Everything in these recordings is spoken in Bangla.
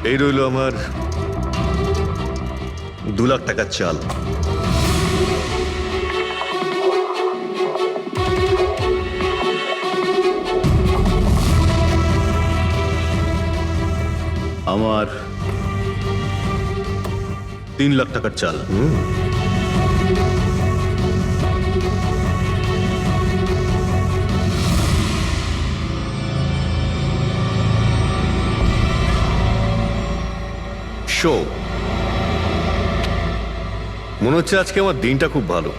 এই রইল আমার 2 লাখ টাকার চাল। আমার 3 লাখ টাকার চাল। শো, মনে হচ্ছে আজকে আমার দিনটা খুব ভালো।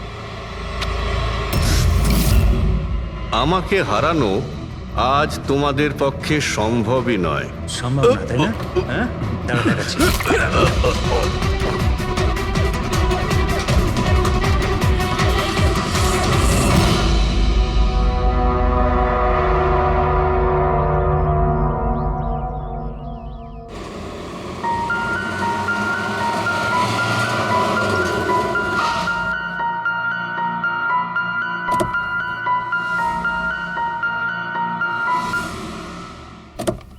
আমাকে হারানো আজ তোমাদের পক্ষে সম্ভবই নয়। সম্ভব না, তাই না? হ্যাঁ, দাঁড়া দেখাচ্ছি।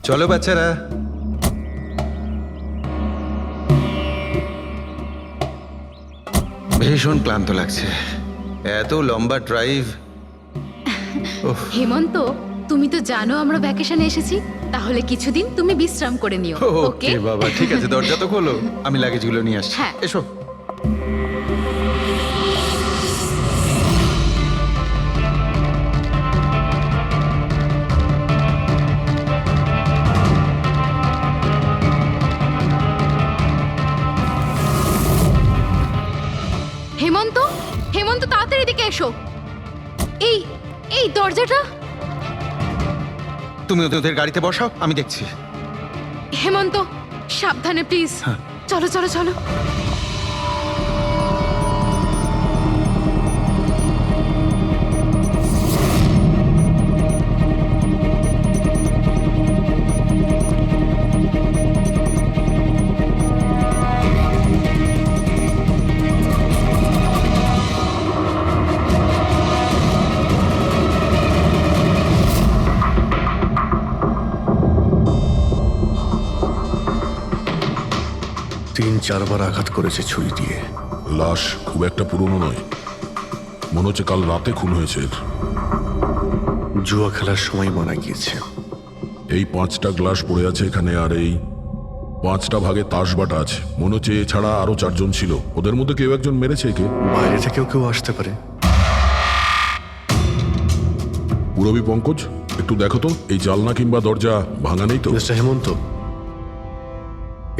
চলো বাচ্চারা, ভীষণ ক্লান্ত লাগছে, এত লম্বা ড্রাইভ। হেমন্ত, তুমি তো জানো আমরা ভ্যাকেশনে এসেছি, তাহলে কিছুদিন তুমি বিশ্রাম করে নিও। ওকে ওকে বাবা, ঠিক আছে, দরজা তো খোলো, আমি লাগেজগুলো নিয়ে আসছি। হ্যাঁ। এসো। হেমন্ত, হেমন্ত তাড়াতাড়ি এদিকে এসো। এই এই দরজাটা। তুমি ওদের গাড়িতে বসাও, আমি দেখছি। হেমন্ত, সাবধানে প্লিজ। চলো চলো চলো। তিন চারবার আঘাত করেছে ছুরি দিয়ে। লাশ খুব একটা পুরনো নয়, মনে হচ্ছে কাল রাতে খুন হয়েছে এর। জুয়া খেলার সময় মারা গিয়েছে। এই 5টা গ্লাস পড়ে আছে এখানে, আর এই 5টা ভাগে তাস বাটা আছে। মনে হচ্ছে এছাড়া আরো 4 জন ছিল, ওদের মধ্যে কেউ একজন মেরেছে একে। বাইরে থেকেও কেউ আসতে পারে। পুরবী পঙ্কজ, একটু দেখো তো এই জালনা কিংবা দরজা ভাঙা নেই তো? মিস্টার হেমন্ত,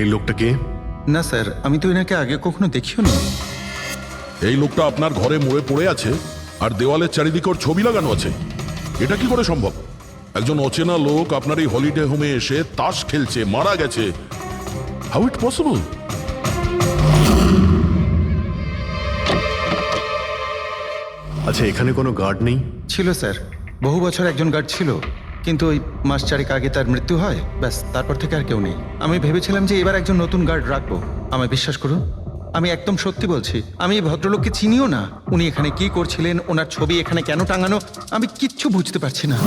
এই লোকটা কে? না স্যার, আমি তো এনাকে আগে কখনো দেখিও নি। এই লোকটা আপনার ঘরে মরে পড়ে আছে, আর দেওয়ালের চারিদিকে ওর ছবি লাগানো আছে। এটা কি করে সম্ভব? একজন অচেনা লোক আপনার এই হলিডে হোমে এসে তাস খেলছে, মারা গেছে। How it possible? আচ্ছা, এখানে কোনো গার্ড নেই? ছিল স্যার, বহু বছর একজন গার্ড ছিল, কিন্তু ওই মাস চারেক আগে তার মৃত্যু হয়, ব্যাস, তারপর থেকে আর কেউ নেই। আমি ভেবেছিলাম যে এবার একজন নতুন গার্ড রাখবো। আমায় বিশ্বাস করুন, আমি একদম সত্যি বলছি, আমি এই ভদ্রলোককে চিনিও না। উনি এখানে কি করছিলেন, ওনার ছবি এখানে কেন টাঙানো, আমি কিচ্ছু বুঝতে পারছি না।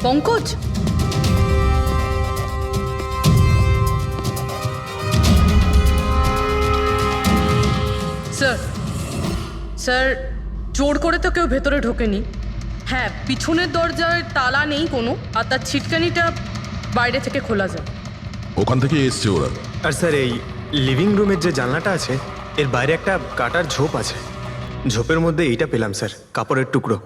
পঙ্কজ, স্যার স্যার, জোর করে তো কেউ ভেতরে ঢোকেনি। হ্যাঁ, পিছনের দরজায় তালা নেই কোনো, আর তার ছিটকানিটা বাইরে থেকে খোলা যায়। ওখান থেকে এসছে ওরা। আর স্যার, এই লিভিং রুমের যে জানলাটা আছে, এর বাইরে একটা কাটার ঝোপ আছে। ঝোপের মধ্যে এইটা পেলাম স্যার, কাপড়ের টুকরো।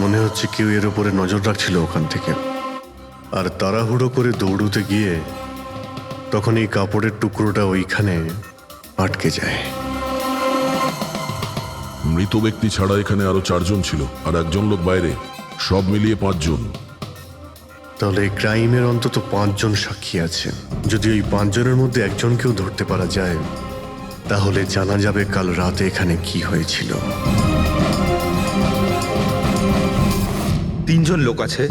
মনে হচ্ছে কেউ এর উপরে নজর রাখছিল ওখান থেকে, আর তাড়াহুড়ো করে দৌড়তে গিয়ে তখন এই কাপড়ের টুকরোটা ওইখানে আটকে যায়। মৃত ব্যক্তি ছাড়া এখানে আরো 4 জন ছিল, আর একজন লোক বাইরে, সব মিলিয়ে 5 জন। তাহলে এই ক্রাইমের অন্তত 5 জন সাক্ষী আছে। যদি ওই 5 জনের মধ্যে একজনকেও ধরতে পারা যায়, তাহলে জানা যাবে কাল রাতে এখানে কি হয়েছিল। 3 জন লোক আছে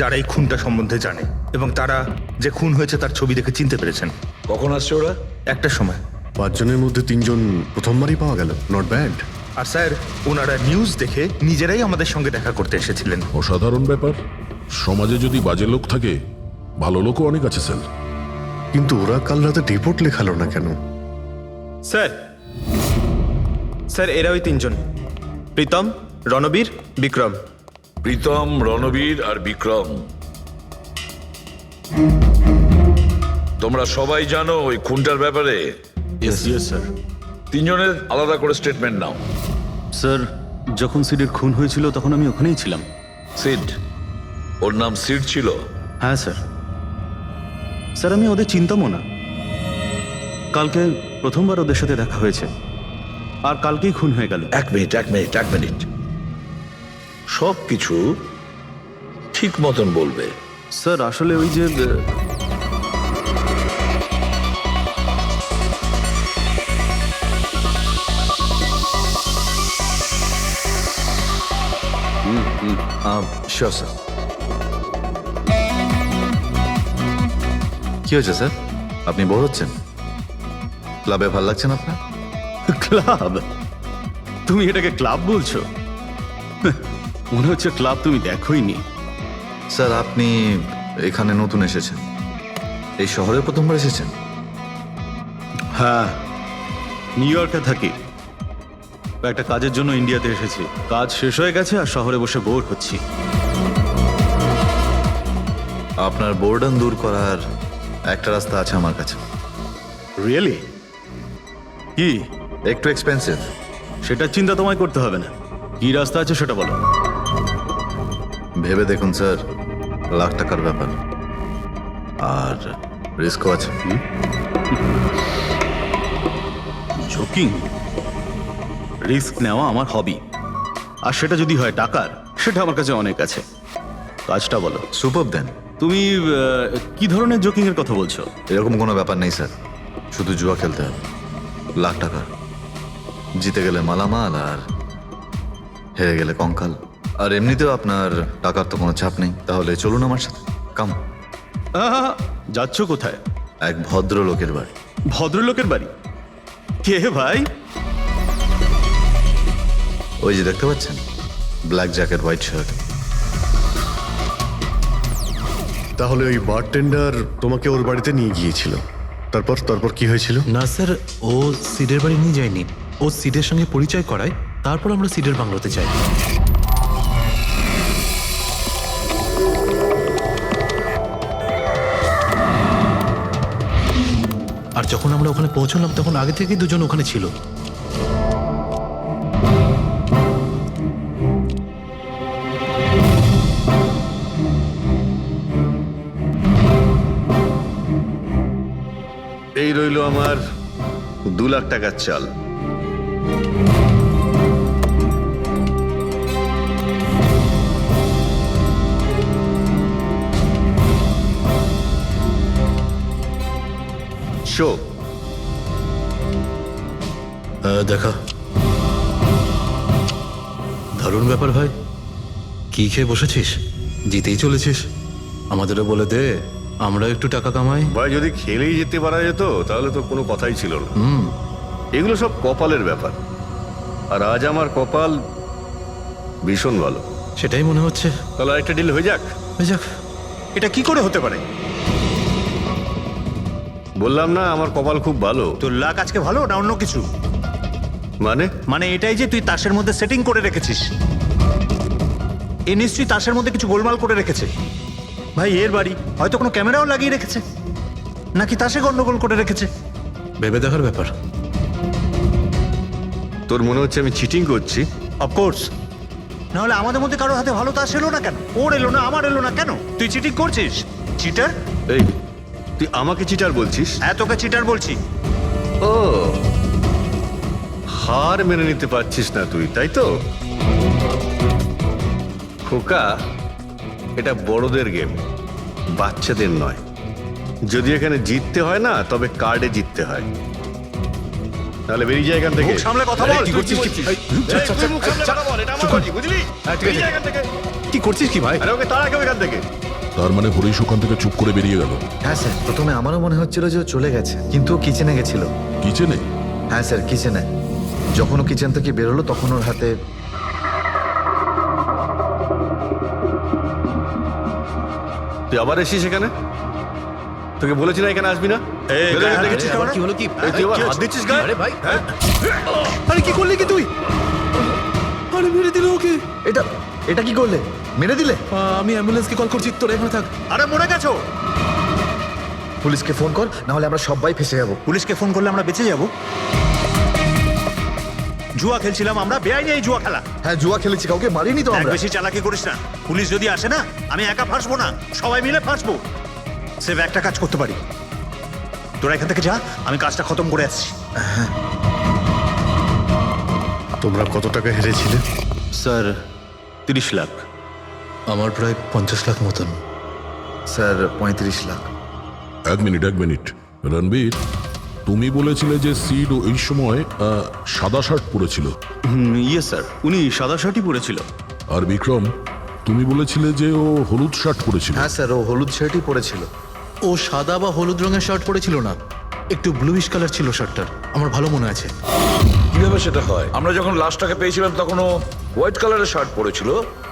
যারা এই খুনটা সম্বন্ধে জানে, এবং তারা যে খুন হয়েছে তার ছবি দেখে চিনতে পেরেছেন। কখন আসছে ওরা? একটা সময়। 5 জনের মধ্যে 3 জন প্রথমবারই পাওয়া গেল, নট ব্যাড। আর স্যার ওনারা নিউজ দেখে নিজেরাই আমাদের সঙ্গে দেখা করতে এসেছিলেন। অসাধারণ ব্যাপার। সমাজে যদি বাজে লোক থাকে, ভালো লোকও অনেক আছে স্যার। কিন্তু ওরা কাল রাতে রিপোর্ট লেখালো না কেন? স্যার স্যার এরা ওই তিনজন, প্রীতম, রণবীর, বিক্রম। প্রীতম, রণবীর আর বিক্রম, তোমরা সবাই জানো ওই খুনটার ব্যাপারে। স্যার। তিনজনের আলাদা করে স্টেটমেন্ট নাও। স্যার, যখন সিডের খুন হয়েছিল তখন আমি ওখানেই ছিলাম। সিড, ওর নাম সিড ছিল? হ্যাঁ স্যার। স্যার, আমি ওদের চিনতামও না। কালকে প্রথমবার ওদের সাথে দেখা হয়েছে, আর কালকেই খুন হয়ে গেল। এক মিনিট, সব কিছু ঠিক মতন বলবে। স্যার, আসলে ওই যে শিওর স্যার। কি হয়েছে স্যার? আপনি বোর হচ্ছেন? ক্লাবে ভালো লাগছে না আপনার? ক্লাব? তুমি এটাকে ক্লাব বলছো? মনে হচ্ছে ক্লাব তুমি দেখোইনি। স্যার, আপনি এখানে নতুন এসেছেন, এই শহরে প্রথমবার এসেছেন? হ্যাঁ, নিউ ইয়র্কে থাকি। একটা কাজের জন্য ইন্ডিয়াতে এসেছি। কাজ শেষ হয়ে গেছে আর শহরে বসে বোর হচ্ছি। আপনার বোর্ডন দূর করার একটা রাস্তা আছে আমার কাছে। রিয়েলি? কি? একটু এক্সপেন্সিভ। সেটার চিন্তা তোমায় করতে হবে না। কি রাস্তা আছে সেটা বলো। ভেবে দেখুন স্যার, লাখ টাকার ব্যাপার, আর রিস্কও আছে। ঝুঁকি, রিস্ক নেওয়া আমার হবি। আর সেটা যদি হয় টাকার, সেটা আমার কাছে অনেক আছে। কাজটা বলো। সুপার দেন। তুমি কি ধরনের জোকিং এর কথা বলছো? এরকম কোনো ব্যাপার নেই স্যার, শুধু জুয়া খেলতে হবে। লাখ টাকা, জিতে গেলে মালামাল আর হেরে গেলে কঙ্কাল। আর এমনিতেও আপনার টাকার তো কোনো চাপ নেই। তাহলে চলুন আমার সাথে, কাম। যাচ্ছ কোথায়? এক ভদ্রলোকের বাড়ি। ভদ্রলোকের বাড়ি? কে ভাই? ওই যে দেখতে পাচ্ছেন, ব্ল্যাক জ্যাকেট, হোয়াইট শার্ট। তাহলে ওই বারটেন্ডার তোমাকে ওর বাড়িতে নিয়ে গিয়েছিল, তারপর তারপর কি হয়েছিল? না স্যার, ও সিডের বাড়ি নিয়ে যায়নি। ও সিডের সঙ্গে পরিচয় করায়, তারপর আমরা সিডের বাংলোতে যাই। আর যখন আমরা ওখানে পৌঁছলাম তখন আগে থেকেই দুজন ওখানে ছিল। এই রইল আমার 2 লাখ টাকার চাল। শো দেখা। দারুণ ব্যাপার ভাই। কি খেয়ে বসেছিস? জিতেই চলেছিস। আমাদেরও বলে দে, আমরা একটু টাকা কামাই। ভাই, যদি খেলেই যেতে পারা যেত তাহলে তো কোনো কথাই ছিল না। এগুলো সব কপালের ব্যাপার, আর আজ আমার কপাল ভীষণ ভালো। সেটাই মনে হচ্ছে। তাহলে আরেকটা ডিল হয়ে যাক। হয়ে যাক। এটা কি করে হতে পারে? বললাম না আমার কপাল খুব ভালো। তোর লাক আজকে ভালো না অন্য কিছু? মানে এটাই যে তুই তাসের মধ্যে সেটিং করে রেখেছিস। এ নিশ্চয়ই তাসের মধ্যে কিছু গোলমাল করে রেখেছে। ভাই, এর বাড়ি হয়তো কোনো ক্যামেরাও লাগিয়ে রেখেছে, নাকি তাসে গন্ডগোল করে রেখেছে। ভেবে দেখার ব্যাপার। তোর মনে হচ্ছে আমি চিটিং করছি? অফকোর্স, নাহলে আমাদের মধ্যে কারো হাতে ভালো তাস এলো না কেন? ওর এলো না, আমার এলো না কেন? তুই চিটিং করছিস, চিটার। এই, তুই আমাকে চিটার বলছিস? হ্যাঁ, তোকে চিটার বলছি। ও, হার মেনে নিতে পারছিস না তুই, তাই তো? খোকা, এটা বড়দের গেম, বাচ্চাদের নয়। যদি এখানে জিততে হয় না, তবে কার্ডে জিততে হয়। তাহলে বেরিয়ে যায় এখান থেকে। মুখ সামলে কথা বল। কি করছিস? বুঝলি? কি করছিস কি ভাই? আরে ওকে তাড়া কেউ এখান থেকে। তার মানে হরিশ ওখান থেকে চুপ করে বেরিয়ে গেল? হ্যাঁ স্যার, প্রথমে আমারও মনে হচ্ছিল যে ও চলে গেছে, কিন্তু ও কিচেনে গেছিল। কিচেনে? হ্যাঁ স্যার, কিচেনে। যখন ও কিচেন থেকে বেরোলো তখন ওর হাতে তুই আবার এসিস এখানে? তোকে বলেছি না এখানে আসবি না? দেখেছিস কেমন? কি হলো কি? এই তুই আবার হাত দিচ্ছিস গায়ে? আরে ভাই, আরে কি করলি কি তুই? আরে মেরে দিল ওকে। এটা এটা কি করলে? মেরে দিলে? আমি অ্যাম্বুলেন্সকে কল করছি, তোরা এখানে থাক। আরে মরে গেছো। পুলিশকে ফোন কর, না হলে আমরা সবাই ফেসে যাবো। পুলিশকে ফোন করলে আমরা বেঁচে যাব? জুয়া খেলছিলাম আমরা, বেআইনি এই জুয়া খেলা। হ্যাঁ জুয়া খেলেছি, কাউকে মারিনি তো দেখ, আমরা। বেশি চালাকি করিস না। পুলিশ যদি আসে না, আমি একা ফাঁসবো না, সবাই মিলে ফাঁসবো। সেভ একটা কাজ করতে পারি, তোরা এখান থেকে যা, আমি কাজটা খতম করে আসছি। তোমরা কত টাকা হেরেছিলে? স্যার 30 লাখ। আমার প্রায় 50 লাখ মতন। স্যার 35 লাখ। এক মিনিট রণবীর, তুমি বলেছিলে যে সিড ওই সময় সাদা শার্ট পরেছিল, ইয়ে স্যার, উনি সাদা শার্টই পরেছিল। আর বিক্রম তুমি বলেছিলে যে ও হলুদ শার্ট পরেছিল। হ্যাঁ স্যার, ও হলুদ শার্টই পরেছিল। ও সাদা বা হলুদ রঙের শার্ট পরেছিল না, একটু ব্লুইশ কালার ছিল শার্টটার, আমার ভালো মনে আছে। কিভাবে সেটা হয়? আমরা যখন লাশটাকে পেয়েছিলাম তখন ও হোয়াইট কালারের শার্ট পরেছিল,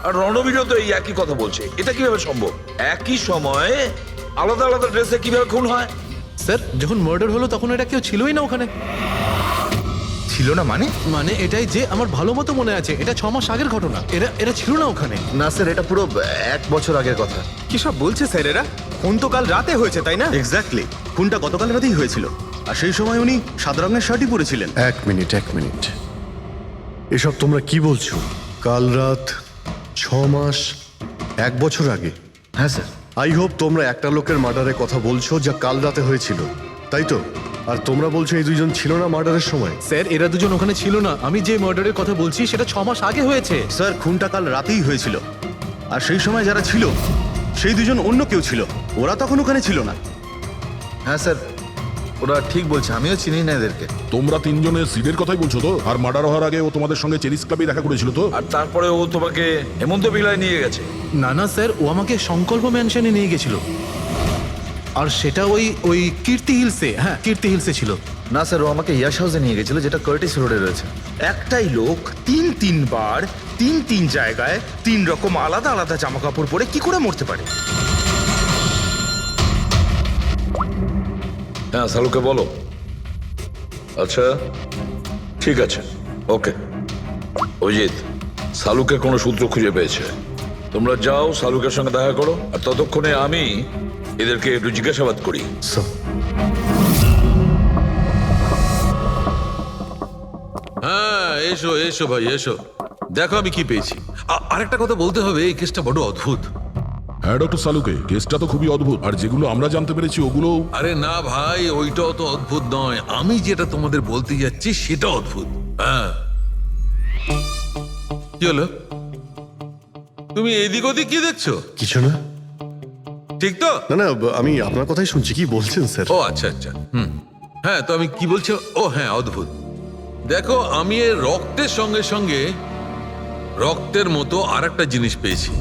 আর রণবীরও তো এই একই কথা বলছে। এটা কিভাবে সম্ভব? একই সময়ে আলাদা আলাদা ড্রেসে কিভাবে খুন হয়? স্যার, যখন মার্ডার হলো তখন এটা কেউ ছিলই না ওখানে। ছিল না মানে? মানে এটাই যে আমার ভালো মতো মনে আছে, এটা 6 মাস আগের ঘটনা। এরা ছিল না ওখানে। না স্যার, এটা পুরো 1 বছর আগের কথা। কি সব বলছে স্যার এরা? খুন তো কাল রাতে হয়েছে, তাই না? এক্স্যাক্টলি, খুনটা গতকাল রাতেই হয়েছিল, আর সেই সময় উনি সাদা রঙের শার্টই পরেছিলেন। এক মিনিট, এসব তোমরা কি বলছো? কাল রাত, 6 মাস, 1 বছর আগে? হ্যাঁ স্যার। আই হোপ তোমরা একটা লোকের মার্ডারের কথা বলছো যা কাল রাতে হয়েছিল, তাই তো? আর তোমরা বলছো এই দুজন ছিল না মার্ডারের সময়? স্যার, এরা দুজন ওখানে ছিল না। আমি যে মার্ডারের কথা বলছি সেটা 6 মাস আগে হয়েছে। স্যার, খুনটা কাল রাতেই হয়েছিল, আর সেই সময় যারা ছিল সেই দুজন অন্য কেউ ছিল, ওরা তখন ওখানে ছিল না। হ্যাঁ স্যার, ওরা ঠিক বলছে, আমিও চিনি না এদেরকে। তোমরা তিনজনের সিডের কথাই বলছো তো? আর মার্ডার হওয়ার আগে ও তোমাদের সঙ্গে চেরিস ক্লাবে দেখা করেছিল তো? আর তারপরে ও তোমাকে হেমন্ত বিলায় নিয়ে গেছে। না স্যার, ও আমাকে সংকল্প ম্যানশনে নিয়ে গেছিল, আর সেটা ওই কীর্তি হিলসে। হ্যাঁ, কীর্তি হিলসে ছিল। না স্যার, ও আমাকে ইয়াশ হাউসে নিয়ে গেছিল, যেটা কার্টিস রোডে রয়েছে। একটাই লোক তিনবার তিন জায়গায় 3 রকম আলাদা আলাদা জামা কাপড় পরে কি করে মরতে পারে? হ্যাঁ, সালুকে বলো। আচ্ছা ঠিক আছে, ওকে। অজিত, সালুকে কোনো সূত্র খুঁজে পেয়েছে। তোমরা যাও, সালুকের সঙ্গে দেখা করো, আর ততক্ষণে আমি এদেরকে একটু জিজ্ঞাসাবাদ করি। হ্যাঁ, এসো ভাই এসো, দেখো আমি কি পেয়েছি। আরেকটা কথা বলতে হবে, এই কেসটা বড় অদ্ভুত। হ্যাঁ ডক্টর সালুকে, কেসটা তো খুবই অদ্ভুত, আর যেগুলো আমরা জানতে পেরেছি ওগুলো। আরে না ভাই, ওইটাও তো অদ্ভুত নয়, আমি যেটা তোমাদের বলতে যাচ্ছি সেটা অদ্ভুত। হ্যাঁ, কি হলো? তুমি এদিক ওদিক কি দেখছো? কিছু না। ঠিক তো? না, আমি আপনার কথাই শুনছি। কি বলছেন স্যার? ও আচ্ছা, হ্যাঁ, তো আমি কি বলছি? ও হ্যাঁ, অদ্ভুত। দেখো, আমি এর রক্তের সঙ্গে সঙ্গে রক্তের মতো আর একটা জিনিস পেয়েছি।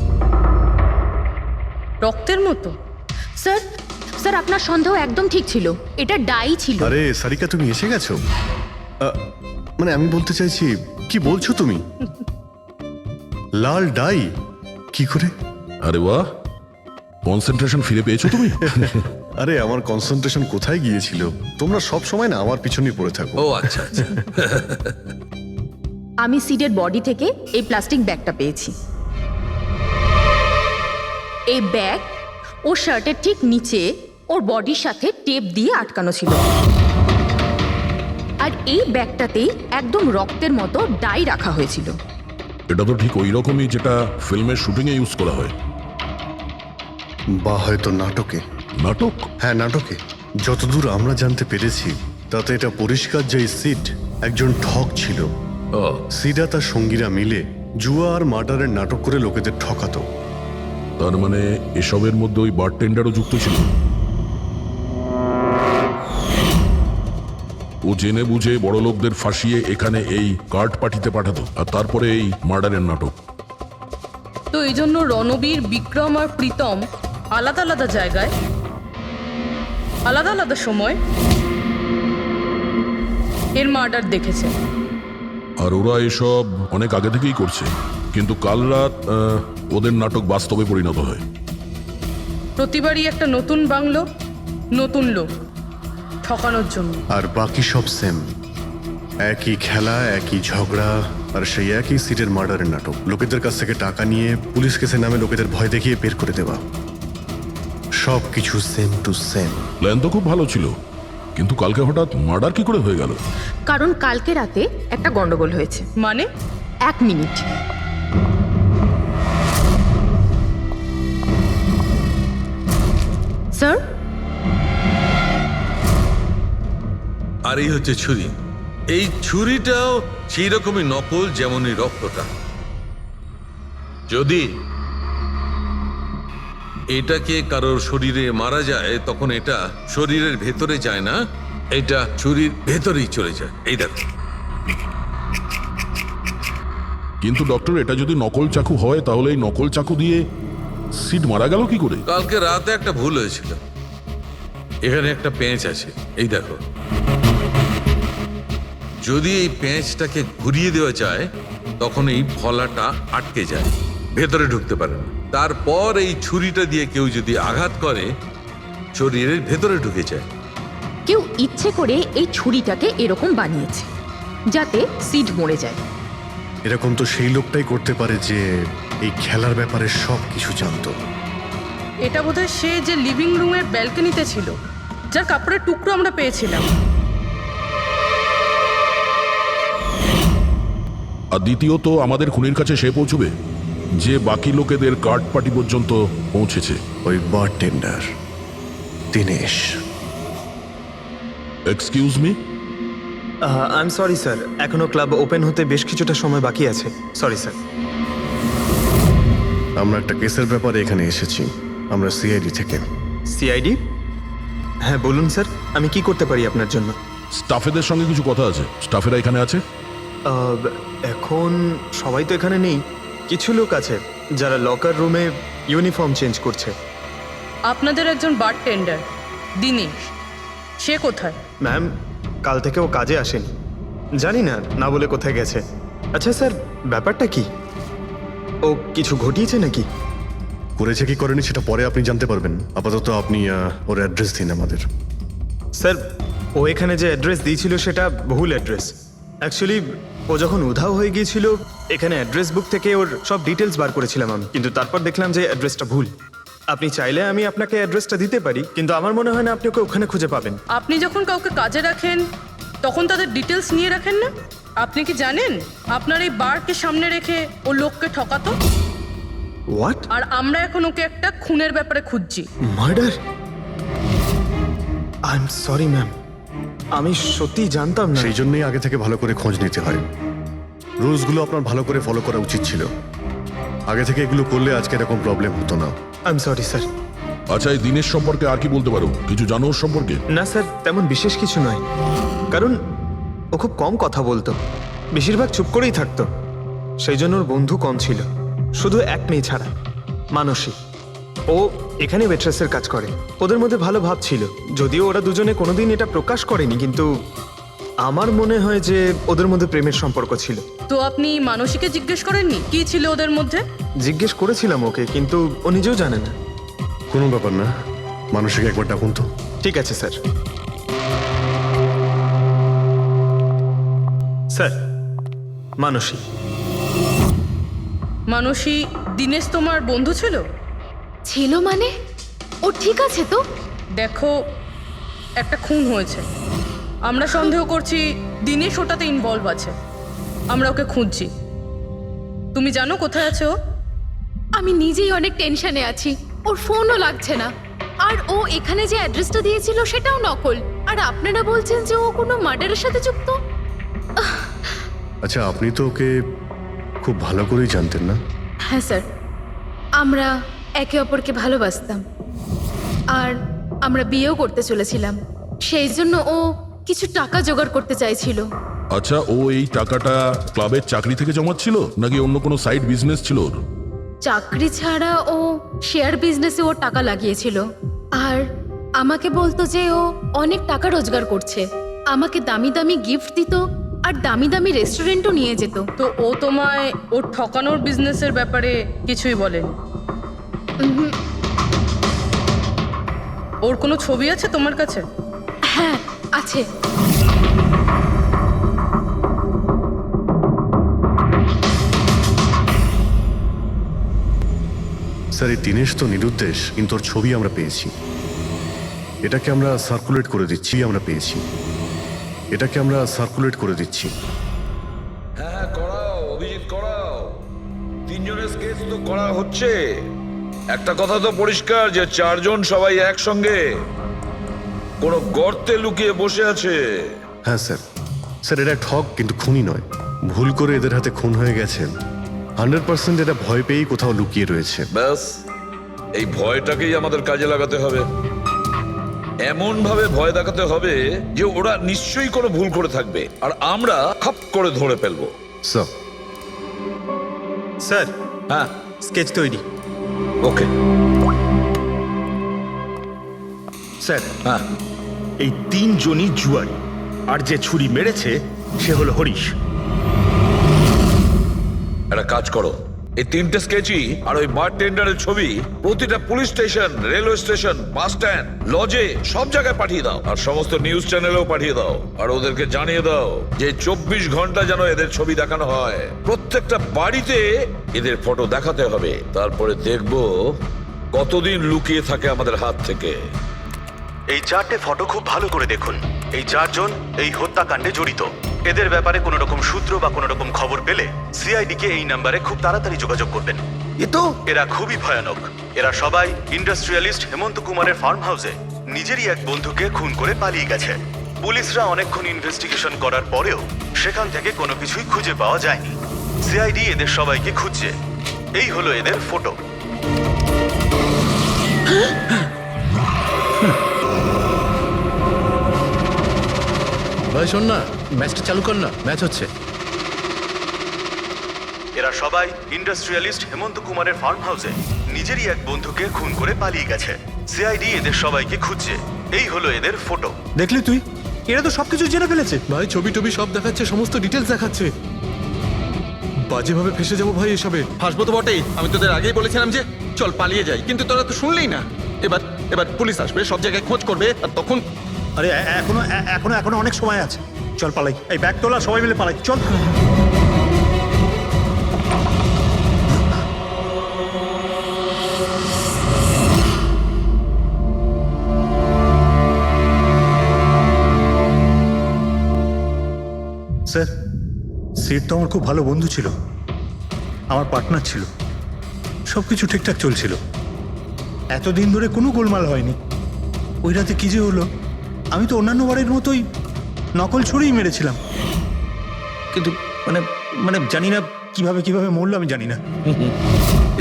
রক্তের মতো? স্যার আপনার সন্দেহ একদম ঠিক ছিল, এটা ডাই ছিল। আরে সারিকা, তুমি এসে গেছো? মানে আমি বলতে চাইছি, কি বলছো তুমি? লাল ডাই? কি করে? আরে বাহ, কনসেন্ট্রেশন ফিরে পেয়েছো তুমি? আরে আমার কনসেন্ট্রেশন কোথায় গিয়েছিল? তোমরা সব সময় না আমার পিছনেই পড়ে থাকো। ও আচ্ছা। আমি সিডের বডি থেকে এই প্লাস্টিক ব্যাগটা পেয়েছি। এই ব্যাগ ওর শার্টের ঠিক নিচে ওর বডির সাথে টেপ দিয়ে আটকানো ছিল, আর এই ব্যাগটাতেই একদম রক্তের মতো ডাই রাখা হয়েছিল। এটা তো ঠিক ওই রকমই যেটা ফিল্মের শুটিং এ ইউজ করা হয়, বা হয়তো নাটকে। নাটক? হ্যাঁ, নাটকে। যতদূর আমরা জানতে পেরেছি তাতে এটা পরিষ্কার যে সিড একজন ঠক ছিল। সিডা তার সঙ্গীরা মিলে জুয়া আর মার্ডারের নাটক করে লোকেদের ঠকাতো। তার মানে এসবের মধ্যে ওই বারটেন্ডারও যুক্ত ছিল। ও জেনে বুঝে বড় লোকদের ফাঁসিয়ে এখানে এই কার্ড পাঠিতে পাঠাতো, আর তারপরে এই মার্ডারের নাটক। তো এই জন্য রণবীর, বিক্রম আর প্রীতম আলাদা আলাদা জায়গায় আলাদা আলাদা সময় এর মার্ডার দেখেছে। আর ওরা এসব অনেক আগে থেকেই করছে, কিন্তু কাল রাত ওদের নাটক বাস্তবে পরিণত হয়। প্রতিবারই একটা নতুন বাংলো, নতুন লোক ঠকানোর জন্য। আর বাকি সব সেম, একই খেলা, একই ঝগড়া, আর সেই একই সিটের মার্ডারের নাটক। লোকেদের কাছ থেকে টাকা নিয়ে পুলিশ কেসের নামে লোকেদের ভয় দেখিয়ে বের করে দেওয়া, সব কিছু সেম টু সেম। প্ল্যান তো খুব ভালো ছিল, কিন্তু কালকে হঠাৎ মার্ডার কি করে হয়ে গেল? কারণ কালকে রাতে একটা গন্ডগোল হয়েছে। মানে 1 মিনিট। স্যার, আর এই হচ্ছে ছুরি। এই ছুরিটাও সেই রকমই নকল যেমনই রক্তটা। যদি এটাকে কারোর শরীরে মারা যায় তখন এটা শরীরের ভেতরে যায় না, এটা ছুরির ভেতরেই চলে যায়। এই দেখো। কিন্তু ডক্টর, এটা যদি নকল চাকু হয় তাহলে এই নকল চাকু দিয়ে সিড মারা গেল কি করে? কালকে রাতে একটা ভুল হয়েছিল। এখানে একটা পেঁচ আছে, এই দেখো। যদি এই পেঁচটাকে ঘুরিয়ে দেওয়া যায় তখন এই ফলাটা আটকে যায়, ভেতরে ঢুকতে পারে না। তারপর এই ছুরিটা দিয়ে কেউ যদি আঘাত করে শরীরের ভেতরে ঢুকে যায়। কেউ ইচ্ছে করে এই ছুরিটাকে এরকম বানিয়েছে যাতে সিড মরে যায়। এরকম তো সেই লোকটাই করতে পারে যে এই খেলার ব্যাপারে সব কিছু জানতো। এটা বোধহয় সে যে লিভিং রুমের ব্যালকনিতে ছিল, যার কাপড়ের টুকরো আমরা পেয়েছিলাম। আর দ্বিতীয়ত, আমাদের খুনির কাছে সে পৌঁছবে যে বাকি লোকেদের কার্ড পার্টি পর্যন্ত পৌঁছেছে। ওই bartender Dinesh. Excuse me? I am sorry sir, এখনো ক্লাব ওপেন হতে বেশ কিছুটা সময় বাকি আছে। Sorry sir. আমরা একটা কেসের ব্যাপারে এখানে এসেছি, আমরা সিআইডি থেকে। সিআইডি? হ্যাঁ বলুন স্যার, আমি কি করতে পারি আপনার জন্য? স্টাফেদের সঙ্গে কিছু কথা আছে। স্টাফেরা এখানে আছে? এখন সবাই তো এখানে নেই, কিছু লোক আছে যারা লকার রুমে ইউনিফর্ম চেঞ্জ করছে। আপনাদের একজন বারটেন্ডার দিনেশ, সে কোথায়? ম্যাম, কাল থেকে ও কাজে আসেনি, জানি না না বলে কোথায় গেছে। আচ্ছা স্যার, ব্যাপারটা কি? ও কিছু ঘটিয়েছে নাকি? করেছে কি করেনি সেটা পরে আপনি জানতে পারবেন। আপাতত আপনি ওর অ্যাড্রেস দিন আমাদের। স্যার, ও এখানে যে অ্যাড্রেস দিয়েছিল সেটা ভুল অ্যাড্রেস। অ্যাকচুয়ালি ও যখন উধাও হয়ে গিয়েছিল এখানে অ্যাড্রেস বুক থেকে ওর সব ডিটেলস বার করেছিলাম আমি, কিন্তু তারপর দেখলাম যে অ্যাড্রেসটা ভুল। আপনি চাইলে আমি আপনাকে অ্যাড্রেসটা দিতে পারি, কিন্তু আমার মনে হয় না আপনি ওকে ওখানে খুঁজে পাবেন। আপনি যখন কাউকে কাজে রাখেন তখন তাদের ডিটেলস নিয়ে রাখেন না? আপনি কি জানেন আপনার এই বারকে সামনে রেখে ও লোককে ঠকাতো? হোয়াট? আর আমরা এখন ওকে একটা খুনের ব্যাপারে খুঁজছি। Murder? I am sorry ma'am, আমি সত্যি জানতাম না। সেই জন্যই আগে থেকে ভালো করে খোঁজ নিতে হয়। রুলসগুলো আপনার ভালো করে ফলো করা উচিত ছিল। আগে থেকে এগুলো করলে আজকে এরকম প্রবলেম হতো না। I am sorry sir. আচ্ছা, এই দিনের সম্পর্কে আর কি বলতে পারো? কিছু জানো ওর সম্পর্কে? না স্যার, তেমন বিশেষ কিছু নয়, কারণ ও খুব কম কথা বলতো, বেশিরভাগ চুপ করেই থাকতো। সেই জন্য ওর বন্ধু কম ছিল, শুধু এক মেয়ে ছাড়া, মানসী। ও এখানে ওয়েট্রেসের কাজ করে। ওদের মধ্যে ভালো ভাব ছিল, যদিও ওরা দুজনে কোনোদিন এটা প্রকাশ করেনি, কিন্তু আমার মনে হয় যে ওদের মধ্যে প্রেমের সম্পর্ক ছিল। তো আপনি মানসীকে জিজ্ঞেস করেননি কি ছিল ওদের মধ্যে? জিজ্ঞেস করেছিলাম ওকে, কিন্তু ও নিজেও জানে না। কোনো ব্যাপার না, মানুষকে একবার ডাকুন তো। ঠিক আছে স্যার। স্যার, মানসী। মানসী, দিনেশ তোমার বন্ধু ছিল? ছিল মানে? ও ঠিক আছে তো? দেখো, একটা খুন হয়েছে, আমরা সন্দেহ করছি দিনেশ ওটাতে ইনভলভ আছে। আমরা ওকে খুঁজছি। তুমি জানো কোথায় আছে ও? আমি নিজেই অনেক টেনশনে আছি, ওর ফোনও লাগছে না। আর ও এখানে যে অ্যাড্রেসটা দিয়েছিল সেটাও নকল। আর আপনারা বলছেন যে ও কোনো মার্ডারের সাথে যুক্ত? আচ্ছা, আপনি তো ওকে খুব ভালো করেই জানতেন না? হ্যাঁ স্যার, আমরা একে অপরকে ভালোবাসতাম আর আমরা বিয়েও করতে চলেছিলাম। সেই জন্য ও কিছু টাকা জোগাড় করতে চাইছিল। আচ্ছা, ও এই টাকাটা ক্লাবের চাকরি থেকে জমাচ্ছিল নাকি অন্য কোনো সাইড বিজনেস ছিল ওর? চাকরি ছাড়া ও শেয়ার বিজনেসে ও টাকা লাগিয়েছিল। আর আমাকে বলতো যে ও অনেক টাকা রোজগার করছে, আমাকে দামি দামি গিফট দিত, আর দামি দামি রেস্টুরেন্টও নিয়ে যেত। তো ও তোমায় ওর ঠকানোর বিজনেসের ব্যাপারে কিছুই বলেনি? ওর কোনো ছবি আছে তোমার কাছে? হ্যাঁ আছে। স্যার এই দিনেশ তো নিরুদ্দেশ, কিন্তু ওর ছবি আমরা পেয়েছি। এটাকে আমরা সার্কুলেট করে দিচ্ছি। হ্যাঁ করাও অভিজিৎ, করাও। তিনজনের স্কেচ তো করা হচ্ছে। একটা কথা তো পরিষ্কার যে চারজন সবাই একসঙ্গে কোনো গর্তে লুকিয়ে বসে আছে। হ্যাঁ স্যার। স্যার এরা ঠক কিন্তু খুনি নয়। ভুল করে এদের হাতে খুন হয়ে গেছেন। 100% এটা ভয় পেয়েই কোথাও লুকিয়ে রয়েছে। ব্যাস এই ভয়টাকেই আমাদের কাজে লাগাতে হবে। এমন ভাবে ভয় দেখাতে হবে যে ওরা নিশ্চয়ই কোনো ভুল করে থাকবে আর আমরা খাপ করে ধরে ফেলবো। স্যার স্যার হ্যাঁ স্কেচ তৈরি। ওকে স্যার হ্যাঁ এই তিনজনই জুয়ারি, আর যে ছুরি মেরেছে সে হলো হরিশ। একটা কাজ করো, এই তিনটে স্কেচই আর ওই বারটেন্ডারের ছবি প্রতিটা police station, railway station, bus stand, লজে সব জায়গায় পাঠিয়ে দাও। আর সমস্ত নিউজ চ্যানেলেও পাঠিয়ে দাও। আর ওদেরকে জানিয়ে দাও যে 24 ঘন্টা যেন এদের ছবি দেখানো হয়। প্রত্যেকটা বাড়িতে এদের ফটো দেখাতে হবে। তারপরে দেখবো কতদিন লুকিয়ে থাকে আমাদের হাত থেকে। এই 4টে ফটো খুব ভালো করে দেখুন। এই 4 জন এই হত্যাকাণ্ডে জড়িত। এদের ব্যাপারে কোনো রকম সূত্র বা কোনো রকম খবর পেলে সিআইডি কে এই নাম্বারে খুব তাড়াতাড়ি যোগাযোগ করবেন। এরা খুবই ভয়ানক। এরা সবাই ইন্ডাস্ট্রিয়ালিস্ট হেমন্ত কুমারের ফার্ম হাউসে নিজেরই এক বন্ধুকে খুন করে পালিয়ে গেছে। পুলিশরা অনেকক্ষণ ইনভেস্টিগেশন করার পরেও সেখান থেকে কোনো কিছুই খুঁজে পাওয়া যায়নি। সিআইডি এদের সবাইকে খুঁজছে। এই হলো এদের ফটো। ভাই শোন না, ম্যাচটা চালু কর না, ম্যাচ হচ্ছে। এরা সবাই ইন্ডাস্ট্রিয়ালিস্ট হেমন্ত কুমারের ফার্ম হাউসে নিজেরই এক বন্ধুকে খুন করে পালিয়ে গেছে। সিআইডি এদের সবাইকে খুঁজছে। এই হলো এদের ফটো। দেখলি তুই, এরা তো সবকিছু জেনে ফেলেছে। ভাই ছবি টবি সব দেখাচ্ছে, সমস্ত ডিটেলস দেখাচ্ছে। বাজেভাবে ফেসে যাবো ভাই এসবে। হাসবো তো বটেই। আমি তোদের আগেই বলেছিলাম যে চল পালিয়ে যাই, কিন্তু তোরা তো শুনলেই না। এবার পুলিশ আসবে, সব জায়গায় খোঁজ করবে, আর তখন আরে এখনো অনেক সময় আছে। চল পালাই, এই ব্যাগ তোলা, সবাই মিলে পালাই, চল। স্যার সিট তো আমার খুব ভালো বন্ধু ছিল, আমার পার্টনার ছিল, সব কিছু ঠিকঠাক চলছিল। এতদিন ধরে কোনো গোলমাল হয়নি। ওই রাতে কি যে হলো, আমি তো অন্যান্য বারের মতোই নকল ছুরিই মেরেছিলাম, কিন্তু মানে জানি না কিভাবে মরলো, আমি জানি না।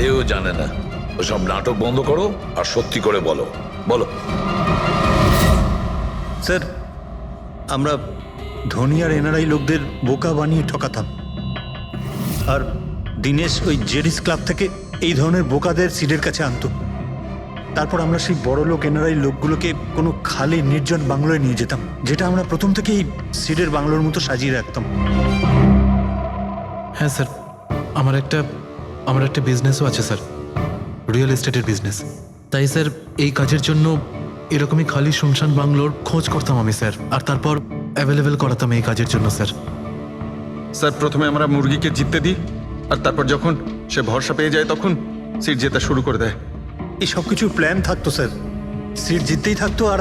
এও জানে না। ওসব নাটক বন্ধ করো আর সত্যি করে বলো। বলো স্যার, আমরা ধনী আর এনআরআই লোকদের বোকা বানিয়ে ঠকাতাম, আর দিনেশ ওই জেডিস ক্লাব থেকে এই ধরনের বোকাদের সিডের কাছে আনতো। তারপর আমরা সেই বড় লোক এনআরআই লোকগুলোকে কোনো খালি নির্জন বাংলোয় নিয়ে যেতাম, যেটা আমরা প্রথম থেকেই সিডের বাংলোর মতো সাজিয়ে রাখতাম। হ্যাঁ স্যার, আমার একটা বিজনেসও আছে স্যার, রিয়েল এস্টেটের বিজনেস। তাই স্যার এই কাজের জন্য এরকমই খালি শুনশান বাংলোর খোঁজ করতাম আমি স্যার, আর তারপর অ্যাভেলেবেল করাতাম এই কাজের জন্য স্যার। স্যার প্রথমে আমরা মুরগিকে জিততে দিই, আর তারপর যখন সে ভরসা পেয়ে যায় তখন সিট জেতা শুরু করে দেয়। এই সব কিছু প্ল্যান থাকতো স্যার, সিট জিততেই থাকতো, আর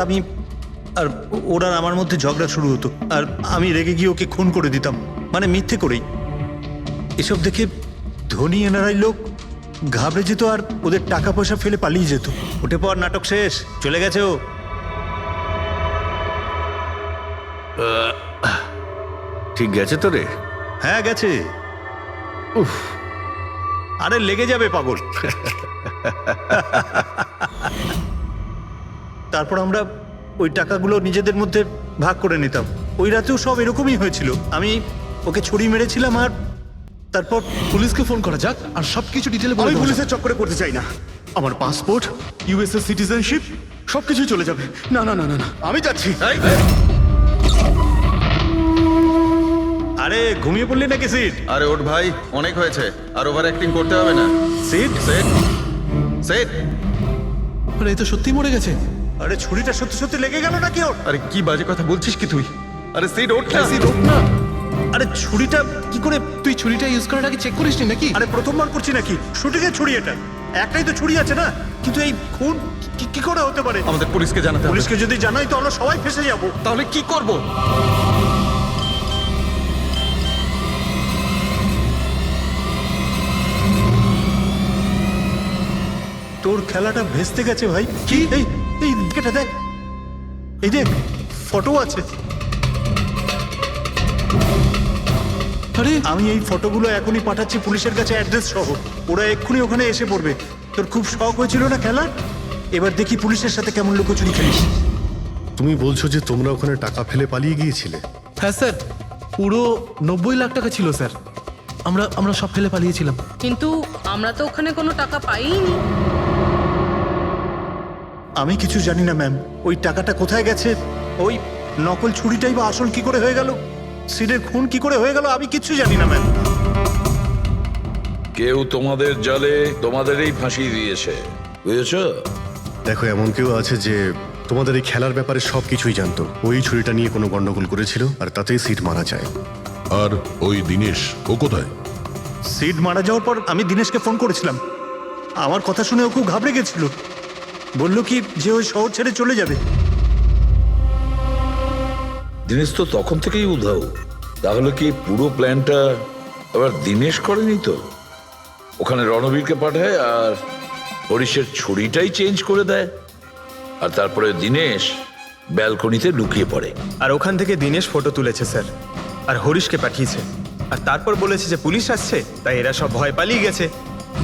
ওরা আমার মধ্যে ঝগড়া শুরু হতো, আর আমি রেগে গিয়ে ওকে খুন করে দিতাম, মানে মিথ্যে করেই। এসব দেখে ধনী এনআরআই লোক ঘাবড়ে যেত আর ওদের টাকা পয়সা ফেলে পালিয়ে যেত। উঠে পর, নাটক শেষ, চলে গেছে ও। ঠিক গেছে তো রে? হ্যাঁ গেছে। উফ, আরে লেগে যাবে পাগল। তারপর আমরা ওই টাকাগুলো নিজেদের মধ্যে ভাগ করে নিতাম। ওই রাতেও সব এরকমই হয়েছিল। আমি ওকে ছুরি মেরেছিলাম, আর তারপর পুলিশকে ফোন করা যাক আর সবকিছু ডিটেলে বলে আমি দেবো। পুলিশের চক্করে করতে চাই না। আমার পাসপোর্ট, ইউএসএ সিটিজেনশিপ সবকিছু চলে যাবে। না না না না না, আমি যাচ্ছি। আরে ঘুমিয়ে পড়লি নাকি সিট? আরে ওঠ ভাই, অনেক হয়েছে, আর ওভার অ্যাক্টিং করতে হবে না। Seat set set. আরে এই তো সত্যি মরে গেছে। আরে ছুরিটা সত্যি সত্যি লেগে গেল নাকি ওর? আরে কি বাজে কথা বলছিস কি তুই? আরে সিট ওঠ না। সিট ওঠ না। আরে ছুরিটা কি করে? তুই ছুরিটা ইউজ করার আগে চেক করিসনি নাকি? আরে প্রথমবার করছি নাকি? শুটিংয়ের ছুরি এটা, একটাই তো ছুরি আছে না, কিন্তু এই খুন কি করে হতে পারে? আমাদের পুলিশকে জানাতে হবে। পুলিশকে যদি জানাই তো আমরা সবাই ফেসে যাব। তাহলে কি করব? তোর খেলাটা ভেস্তে গেছে ভাই। কি? এই এই এটা দেখ, এই দেখ ফটো আছে। আরে আমি এই ফটোগুলো এখনই পাঠাচ্ছি পুলিশের কাছে অ্যাড্রেস সহ, ওরা এক্ষুনি ওখানে এসে পড়বে। তোর খুব শখ হয়েছিল না খেলা, এবার দেখি পুলিশের সাথে কেমন লুকোচুরি খেলিস। তুমি বলছো যে তোমরা ওখানে টাকা ফেলে পালিয়ে গিয়েছিলে? হ্যাঁ স্যার, পুরো 90 লাখ টাকা ছিল স্যার। আমরা সব ফেলে পালিয়েছিলাম। কিন্তু আমরা তো ওখানে কোনো টাকা পাইনি। আমি কিছু জানি না ম্যাম, ওই টাকাটা কোথায় গেছে, ওই নকল ছুরিটাই বা আসল কি করে হয়ে গেল, সিডের খুন কি করে হয়ে গেল, আমি কিচ্ছু জানি না ম্যাম। কেউ তোমাদের জালে তোমাদেরই ফাঁসিয়ে দিয়েছে, বুঝেছ? দেখো, এমন কেউ আছে যে তোমাদের এই খেলার ব্যাপারে সব কিছুই জানতো, ওই ছুরিটা নিয়ে কোনো গন্ডগোল করেছিল আর তাতেই সিট মারা যায়। আর ওই দিনেশ, ও কোথায়? সিড মারা যাওয়ার পর আমি দিনেশকে ফোন করেছিলাম, আমার কথা শুনে ও খুব ঘাবড়ে গেছিল, বললো কি যে ওই শহর ছেড়ে চলে যাবে। দিনেশ তো তখন থেকেই উধাও। তাহলে কি পুরো প্ল্যানটা আবার দিনেশ করেনি তো? ওখানে রণবীরকে পাঠায় আর হরিশের ছুরিটাই চেঞ্জ করে দেয়, আর তারপরে দিনেশ ব্যালকনিতে লুকিয়ে পড়ে। আর ওখান থেকে দিনেশ ফটো তুলেছে স্যার, আর হরিশকে পাঠিয়েছে, আর তারপর বলেছে যে পুলিশ আসছে, তাই এরা সব ভয় পালিয়ে গেছে।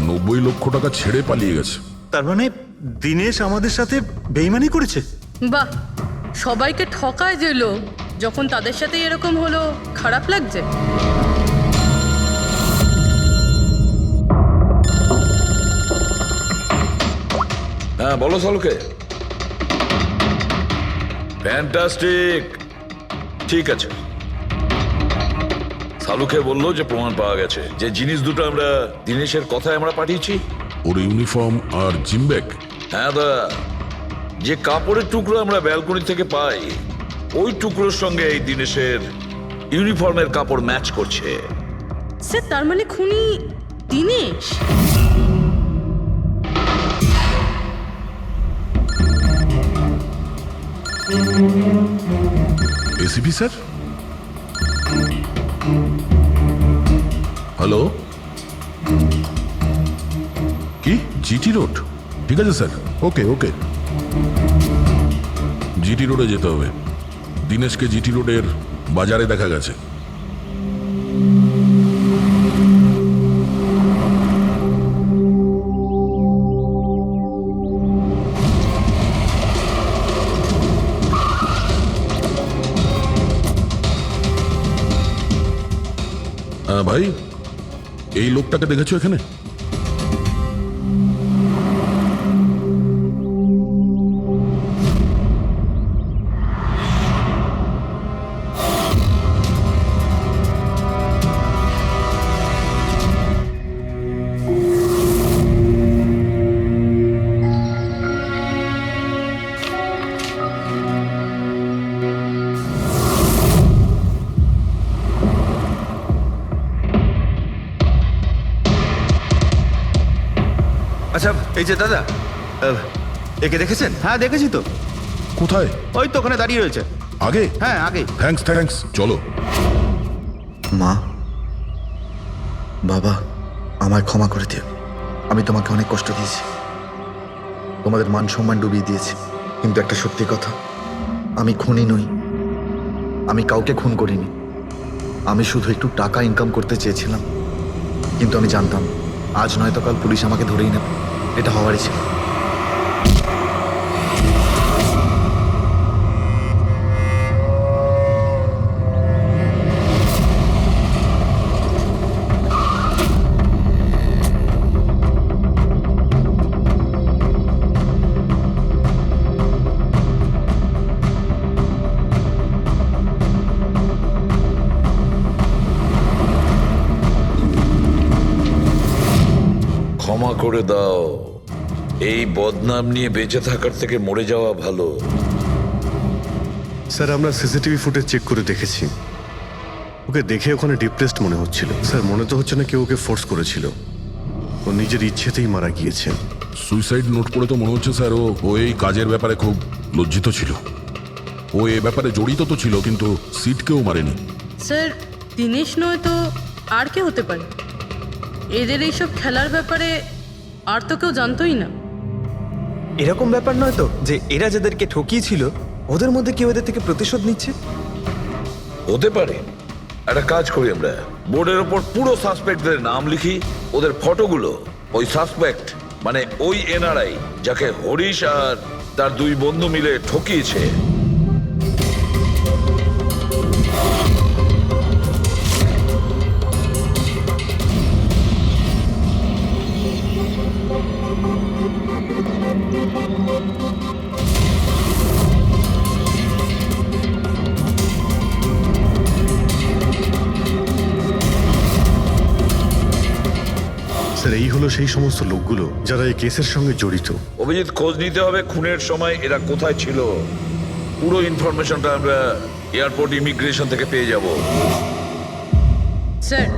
90 লক্ষ টাকা ছেড়ে পালিয়ে গেছে। তার মানে দিনেশ আমাদের সাথে বেইমানি করেছে। বাহ, সবাইকে ঠকায় যে লোক, যখন তাদের সাথে এরকম হলো খারাপ লাগছে। হ্যাঁ বলো সালুকে। ফ্যান্টাস্টিক, ঠিক আছে। সালুকে বললো যে প্রমাণ পাওয়া গেছে, যে জিনিস দুটো আমরা দিনেশের কথায় আমরা পাঠিয়েছি, ওর ইউনিফর্ম আর জিম ব্যাগ। হ্যাঁ দা, যে কাপড়ের টুকরো আমরা ব্যালকনি থেকে পাই, ওই টুকরোর সঙ্গে এই দিনেশের ইউনিফর্মের কাপড় ম্যাচ করছে। স্যার, তার মানে খুনি দিনেশ? ACP sir, hello. কি জিটি রোড? ঠিক আছে স্যার, ওকে ওকে। জিটি রোডে যেতে হবে। দিনেশকে জিটি রোডের বাজারে দেখা গেছে। ভাই, এই লোকটাকে দেখেছো এখানে? আচ্ছা, এই যে দাদা, একে দেখেছেন? হ্যাঁ দেখেছি তো। কোথায়? ওই তো ওখানে দাঁড়িয়ে রয়েছে। আগে? হ্যাঁ আগে। থ্যাঙ্কস থ্যাঙ্কস, চলো। মা, বাবা, আমায় ক্ষমা করে দিও। আমি তোমাকে অনেক কষ্ট দিয়েছি, তোমাদের মান সম্মান ডুবিয়ে দিয়েছি, কিন্তু একটা সত্যি কথা, আমি খুনি নই, আমি কাউকে খুন করিনি। আমি শুধু একটু টাকা ইনকাম করতে চেয়েছিলাম, কিন্তু আমি জানতাম আজ নয়তো কাল পুলিশ আমাকে ধরেই নেবে, এটা হওয়ারই ছিল। ক্ষমা করে দাও। এই বদনাম নিয়ে বেঁচে থাকার থেকে মরে যাওয়া ভালো। স্যার আমরা সিসিটিভি ফুটেজ চেক করে দেখেছি, ওকে দেখে ওখানে ডিপ্রেসড মনে হচ্ছিল। স্যার মনে তো হচ্ছে না কেউ ওকে ফোর্স করেছিল, ও নিজের ইচ্ছেতেই মারা গিয়েছে। সুইসাইড নোট পড়ে তো মনে হচ্ছে স্যার ও এই কাজের ব্যাপারে খুব লজ্জিত ছিল। ও এ ব্যাপারে জড়িত তো ছিল, কিন্তু সিটকেও মারেনি। স্যার দিনেশ নয় তো আর কে হতে পারে? এদের এইসব খেলার ব্যাপারে আর তো কেউ জানতোই না। এরকম ব্যাপার নয় তো যে এরা যাদেরকে ঠকিয়েছিল ওদের মধ্যে কেউ এদের থেকে প্রতিশোধ নিচ্ছে? হতে পারে। একটা কাজ করি, আমরা বোর্ডের ওপর পুরো সাসপেক্টদের নাম লিখি, ওদের ফটোগুলো ওই সাসপেক্ট মানে ওই এনআরআই যাকে হরিশ আর তার দুই বন্ধু মিলে ঠকিয়েছে স্যার এই হলো সেই সমস্ত লোকগুলো যারা এই কেসের সঙ্গে জড়িত। অভিজিৎ, খোঁজ নিতে হবে খুনের সময় এরা কোথায় ছিল। পুরো ইনফরমেশনটা আমরা এয়ারপোর্ট ইমিগ্রেশন থেকে পেয়ে যাব। স্যার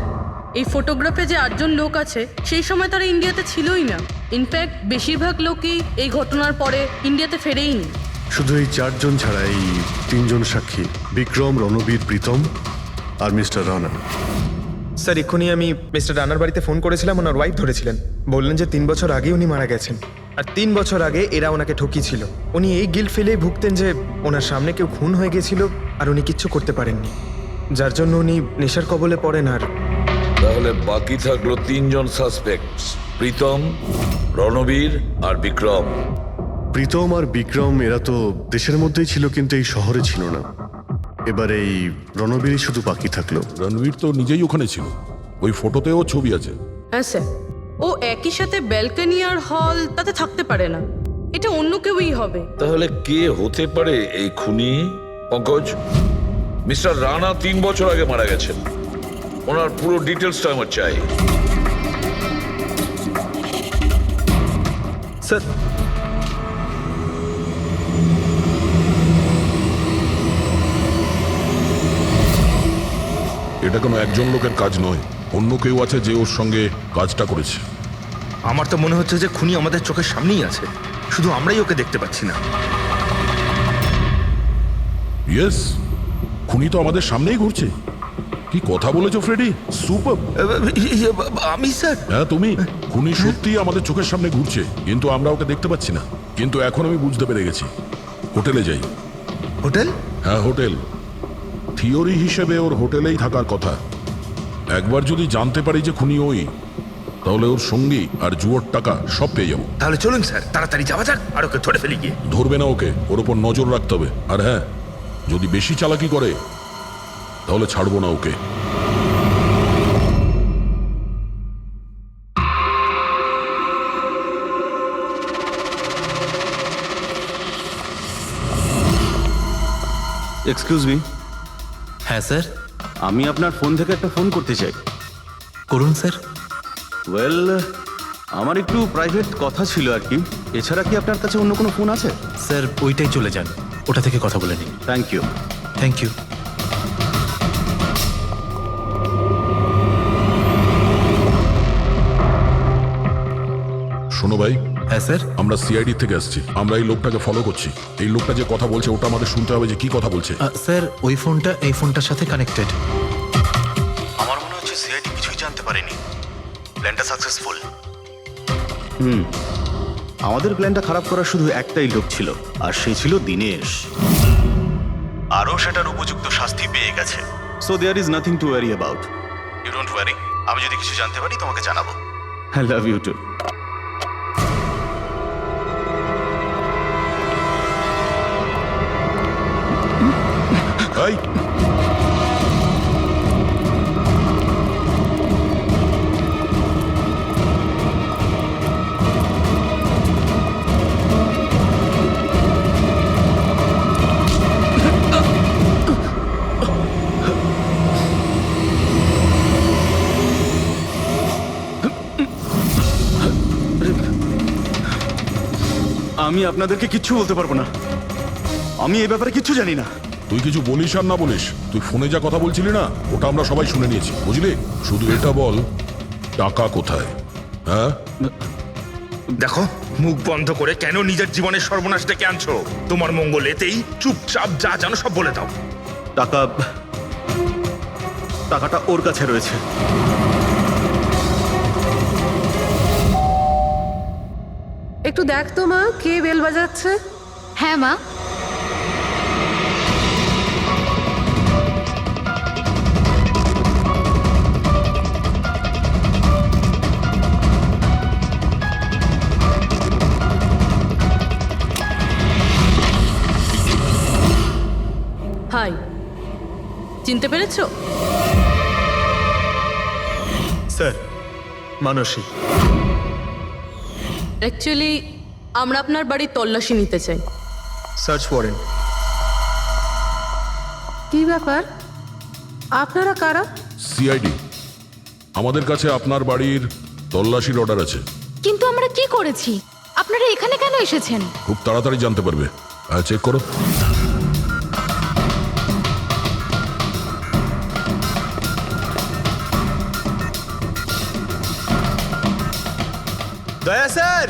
এই ফটোগ্রাফে যে 8 জন লোক আছে সেই সময় তারা ইন্ডিয়াতে ছিলই না। ইনফ্যাক্ট বেশিরভাগ লোকই এই ঘটনার পরে ইন্ডিয়াতে ফেরেইনি। শুধু এই 4 জন ছাড়া এই 3 জন সাক্ষী, বিক্রম, রণবীর, প্রীতম আর মিস্টার রানা। স্যার এক্ষুনি আমি মিস্টার রানার বাড়িতে ফোন করেছিলাম, ওনার ওয়াইফ ধরেছিলেন। বললেন যে 3 বছর আগে উনি মারা গেছেন, আর 3 বছর আগে এরা ওনাকে ঠকিয়েছিল। উনি এই গিল্ট ফিলেই ভুগতেন যে ওনার সামনে কেউ খুন হয়ে গেছিল আর উনি কিচ্ছু করতে পারেননি, যার জন্য উনি নেশার কবলে পড়েন। আর তাহলে বাকি থাকলো 3 জন সাসপেক্ট, প্রীতম, রণবীর আর বিক্রম। প্রীতম আর বিক্রম এরা তো দেশের মধ্যেই ছিল, কিন্তু এই শহরে ছিল না। এবার এই রণবীরই শুধু বাকি থাকলো। রণবীর তো নিজেই ওখানে ছিল, ওই ফটোতেও ছবি আছে। হ্যাঁ স্যার, ও একই সাথে ব্যালকনি আর হল তাতে থাকতে পারে না, এটা অন্য কেউই হবে। তাহলে কে হতে পারে এই খুনি? পঙ্কজ, মিস্টার রানা 3 বছর আগে মারা গেছেন, ওনার পুরো ডিটেলসটা আমার চাই। স্যার এটা কোনো একজন লোকের কাজ নয়, অন্য কেউ আছে যে ওর সঙ্গে কাজটা করেছে। আমার তো মনে হচ্ছে যে খুনি আমাদের চোখের সামনেই আছে, শুধু আমরাই ওকে দেখতে পাচ্ছি না। ইয়েস, খুনি তো আমাদের সামনেই ঘুরছে। কি কথা বলেছো ফ্রেডি, সুপার। আমি স্যার? হ্যাঁ তুমি। খুনি সত্যিই আমাদের চোখের সামনে ঘুরছে, কিন্তু আমরা ওকে দেখতে পাচ্ছি না। কিন্তু এখন আমি বুঝতে পেরে গেছি। হোটেলে যাই। হোটেল? হ্যাঁ হোটেল। থিওরি হিসেবে ওর হোটেলেই থাকার কথা। একবার যদি জানতে পারি যে খুনি ওই, তাহলে ওর সঙ্গী আর জুয়োর টাকা সব পেয়ে যাবো। তাহলে চলুন স্যার, তাড়াতাড়ি যাওয়া যাক আর ওকে ধরে ফেলি গিয়ে। ধরবে না ওকে, ওর ওপর নজর রাখতে হবে। আর হ্যাঁ, যদি বেশি চালাকি করে তাহলে ছাড়বো না ওকে। Excuse me. হ্যাঁ স্যার। আমি আপনার ফোন থেকে একটা ফোন করতে চাই। করুন স্যার। ওয়েল, আমার একটু প্রাইভেট কথা ছিল আর কি। এছাড়া কি আপনার কাছে অন্য কোনো ফোন আছে? স্যার ওইটাই চলে যান, ওটা থেকে কথা বলে নিন। Thank you. Thank you. শোনো ভাই। হ্যাঁ স্যার। আমরা সিআইডি থেকে আসছি, আমরা এই লোকটাকে ফলো করছি। এই লোকটা যে কথা বলছে ওটা আমাদের শুনতে হবে যে কি কথা বলছে। স্যার ওই ফোনটা এই ফোনটার সাথে কানেক্টেড। আমার মনে হচ্ছে সিআইডি কিছুই জানতে পারেনি। প্ল্যানটা সাকসেসফুল। আমাদের প্ল্যানটা খারাপ করার শুধু একটাই লোক ছিল, আর সে ছিল দিনেশ। আরও সেটার উপযুক্ত শাস্তি পেয়ে গেছে। So there is nothing to worry about. You don't worry. আমি যদি কিছু জানতে পারি তোমাকে জানাবো। I love you too. এই আমি আপনাদেরকে কিচ্ছু বলতে পারবো না, আমি এই ব্যাপারে কিচ্ছু জানি না। তুই কিছু বলিস আর না বলিস, তুই ফোনে যা কথা বলছিলি না ওটা আমরা সবাই শুনে নিয়েছি, বুঝলি? শুধু এটা বল, টাকা কোথায়? হ্যাঁ, দেখো, মুখ বন্ধ করে কেন নিজের জীবনের সর্বনাশ ডেকে আনছো? তোমার মঙ্গল এতেই, চুপচাপ যা জানো সব বলে দাও। টাকাটা ওর কাছে রয়েছে। একটু দেখ তো মা, কে বেল বাজাচ্ছে? হ্যাঁ মা। হাই, চিনতে পেরেছো? স্যার, মানসী। অ্যাকচুয়ালি আমরা আপনার বাড়ির তল্লাশি নিতে চাই। Search warrant. কি ব্যাপার, আপনারা কারা? সিআইডি, আমাদের কাছে আপনার বাড়ির তল্লাশির অর্ডার আছে। কিন্তু আমরা কি করেছি? আপনারা এখানে কেন এসেছেন? খুব তাড়াতাড়ি জানতে পারবে। চেক করো। দয়া স্যার।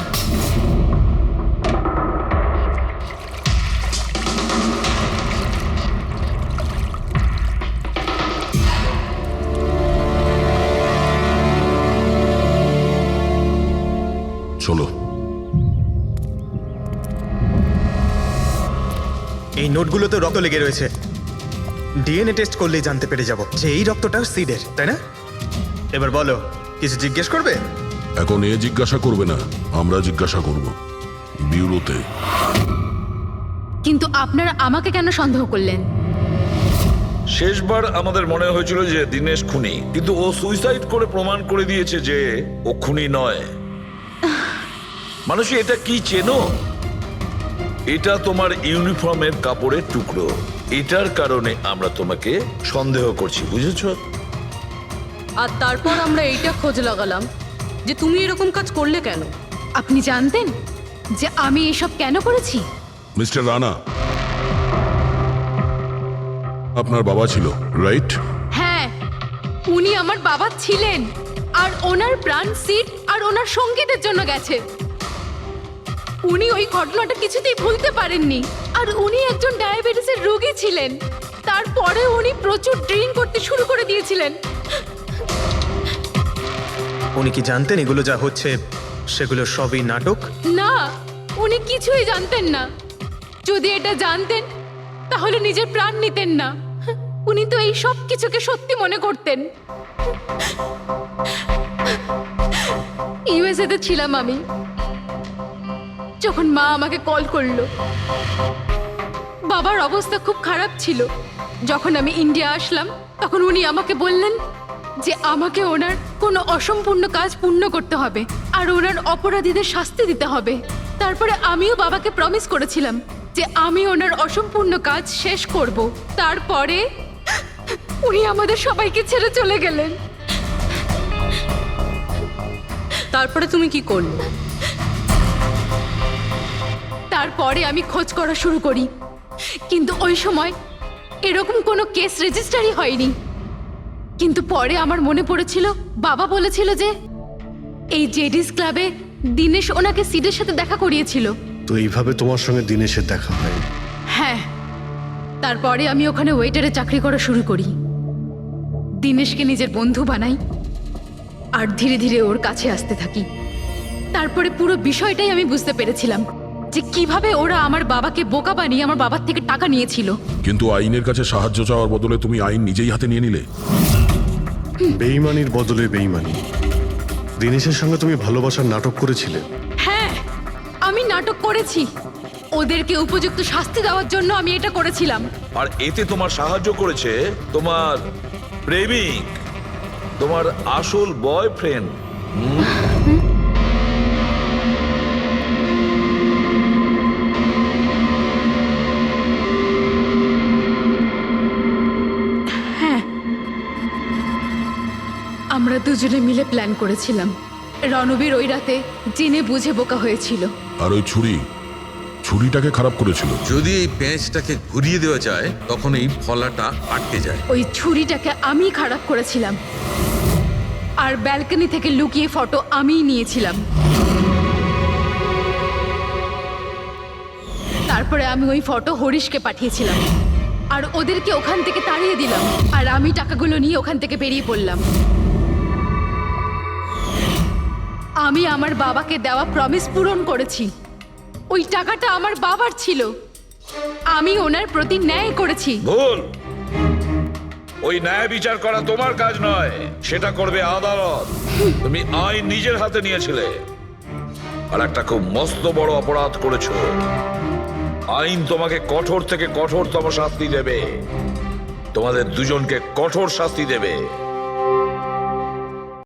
চলো। এই নোটগুলোতে রক্ত লেগে রয়েছে। ডিএনএ টেস্ট করলেই জানতে পেরে যাব যে এই রক্তটা সিডের, তাই না? এবার বলো, কিছু জিজ্ঞেস করবে? এখন এ জিজ্ঞাসা করবে না, আমরা জিজ্ঞাসা করব বিউরোতে। কিন্তু আপনারা আমাকে কেন সন্দেহ করলেন? শেষবার আমাদের মনে হয়েছিল যে দিনেশ খুনি, কিন্তু ও সুইসাইড করে প্রমাণ করে দিয়েছে যে ও খুনি নয়। মানুষ, এটা কি চেনো? এটা তোমার ইউনিফর্মের কাপড়ের টুকরো। এটার কারণে আমরা তোমাকে সন্দেহ করছি, বুঝেছো? আর তারপর আমরা এইটা খোঁজ লাগালাম যে তুমি এরকম কাজ করলে কেন। আপনি জানতেন যে আমি এসব কেন করেছি? মিস্টার রানা, আপনার বাবা ছিল, রাইট? হ্যাঁ, উনি আমার বাবা ছিলেন, আর ওনার প্রাণ সিট আর ওনার সঙ্গীতের জন্য গেছে। উনি ওই ঘটনাটা কিছুতেই ভুলতে পারেননি। আর উনি একজন ডায়াবেটিসের রোগী ছিলেন। তারপরে উনি প্রচুর ড্রিঙ্ক করতে শুরু করে দিয়েছিলেন। উনি কি জানতেন এগুলো যা হচ্ছে সেগুলো সবই নাটক? না, উনি কিছুই জানতেন না। যদি এটা জানতেন তাহলে নিজের প্রাণ নিতেন না। উনি তো এই সব কিছুকে সত্যি মনে করতেন। ইউএসএ তে ছিলাম আমি, যখন মা আমাকে কল করলো। বাবার অবস্থা খুব খারাপ ছিল। যখন আমি ইন্ডিয়া আসলাম তখন উনি আমাকে বললেন যে আমাকে ওনার কোনো অসম্পূর্ণ কাজ পূর্ণ করতে হবে আর ওনার অপরাধীদের শাস্তি দিতে হবে। তারপরে আমিও বাবাকে প্রমিস করেছিলাম যে আমি ওনার অসম্পূর্ণ কাজ শেষ করব। তারপরে উনি আমাদের সবাইকে ছেড়ে চলে গেলেন। তারপরে তুমি কি করলে? তারপরে আমি খোঁজ করা শুরু করি, কিন্তু ওই সময় এরকম কোনো কেস রেজিস্টারই হয়নি। কিন্তু পরে আমার মনে পড়েছিল, বাবা বলেছিল যে এই জেডিস ক্লাবে দিনেশ ওনাকে সিডের সাথে দেখা করিয়েছিল। তো এইভাবে তোমার সঙ্গে দিনেশের দেখা হয়? হ্যাঁ, তারপরে আমি ওখানে ওয়েটারে চাকরি করা শুরু করি। দিনেশকে নিজের বন্ধু বানাই আর ধীরে ধীরে ওর কাছে আসতে থাকি। তারপরে পুরো বিষয়টাই আমি বুঝতে পেরেছিলাম যে কিভাবে ওরা আমার বাবাকে বোকা বানিয়ে আমার বাবার থেকে টাকা নিয়েছিল। কিন্তু আইনের কাছে সাহায্য চাওয়ার বদলে তুমি আইন নিজেই হাতে নিয়ে নিলে। বেইমানির বদলে বেইমানি। দিনেশের সঙ্গে তুমি ভালোবাসার নাটক করেছিলে। হ্যাঁ, আমি নাটক করেছি। ওদেরকে উপযুক্ত শাস্তি দেওয়ার জন্য আমি এটা করেছিলাম। আর এতে তোমার সাহায্য করেছে তোমার প্রেমিক, তোমার আসল বয়ফ্রেন্ড। আমরা দুজনে মিলে প্ল্যান করেছিলাম। রণবীর ওই রাতে জেনে বুঝে বোকা হয়েছিল। আর ওই ছুরি ছুরিটাকে খারাপ করেছিল? যদি এই পেঁচটাকে ঘুরিয়ে দেওয়া যায় তখন এই ফলাটা আটকে যায়। ওই ছুরিটাকে আমি খারাপ করেছিলাম, আর ব্যালকনি থেকে লুকিয়ে ফটো আমিই নিয়েছিলাম। তারপরে আমি ওই ফটো হরিশকে পাঠিয়েছিলাম, আর ওদেরকে ওখান থেকে তাড়িয়ে দিলাম, আর আমি টাকাগুলো নিয়ে ওখান থেকে বেরিয়ে পড়লাম। আমি আমার বাবাকে দেওয়া প্রমিস পূরণ করেছি। ওই টাকাটা আমার বাবার ছিল, আমি ওনার প্রতি ন্যায় করেছি। ভুল। ওই ন্যায় বিচার করা তোমার কাজ নয়, সেটা করবে আদালত। তুমি আইন নিজের হাতে নিয়েছিলে, আর একটা খুব মস্ত বড় অপরাধ করেছো। আইন তোমাকে কঠোর থেকে কঠোরতম শাস্তি দেবে, তোমাদের দুজনকে কঠোর শাস্তি দেবে।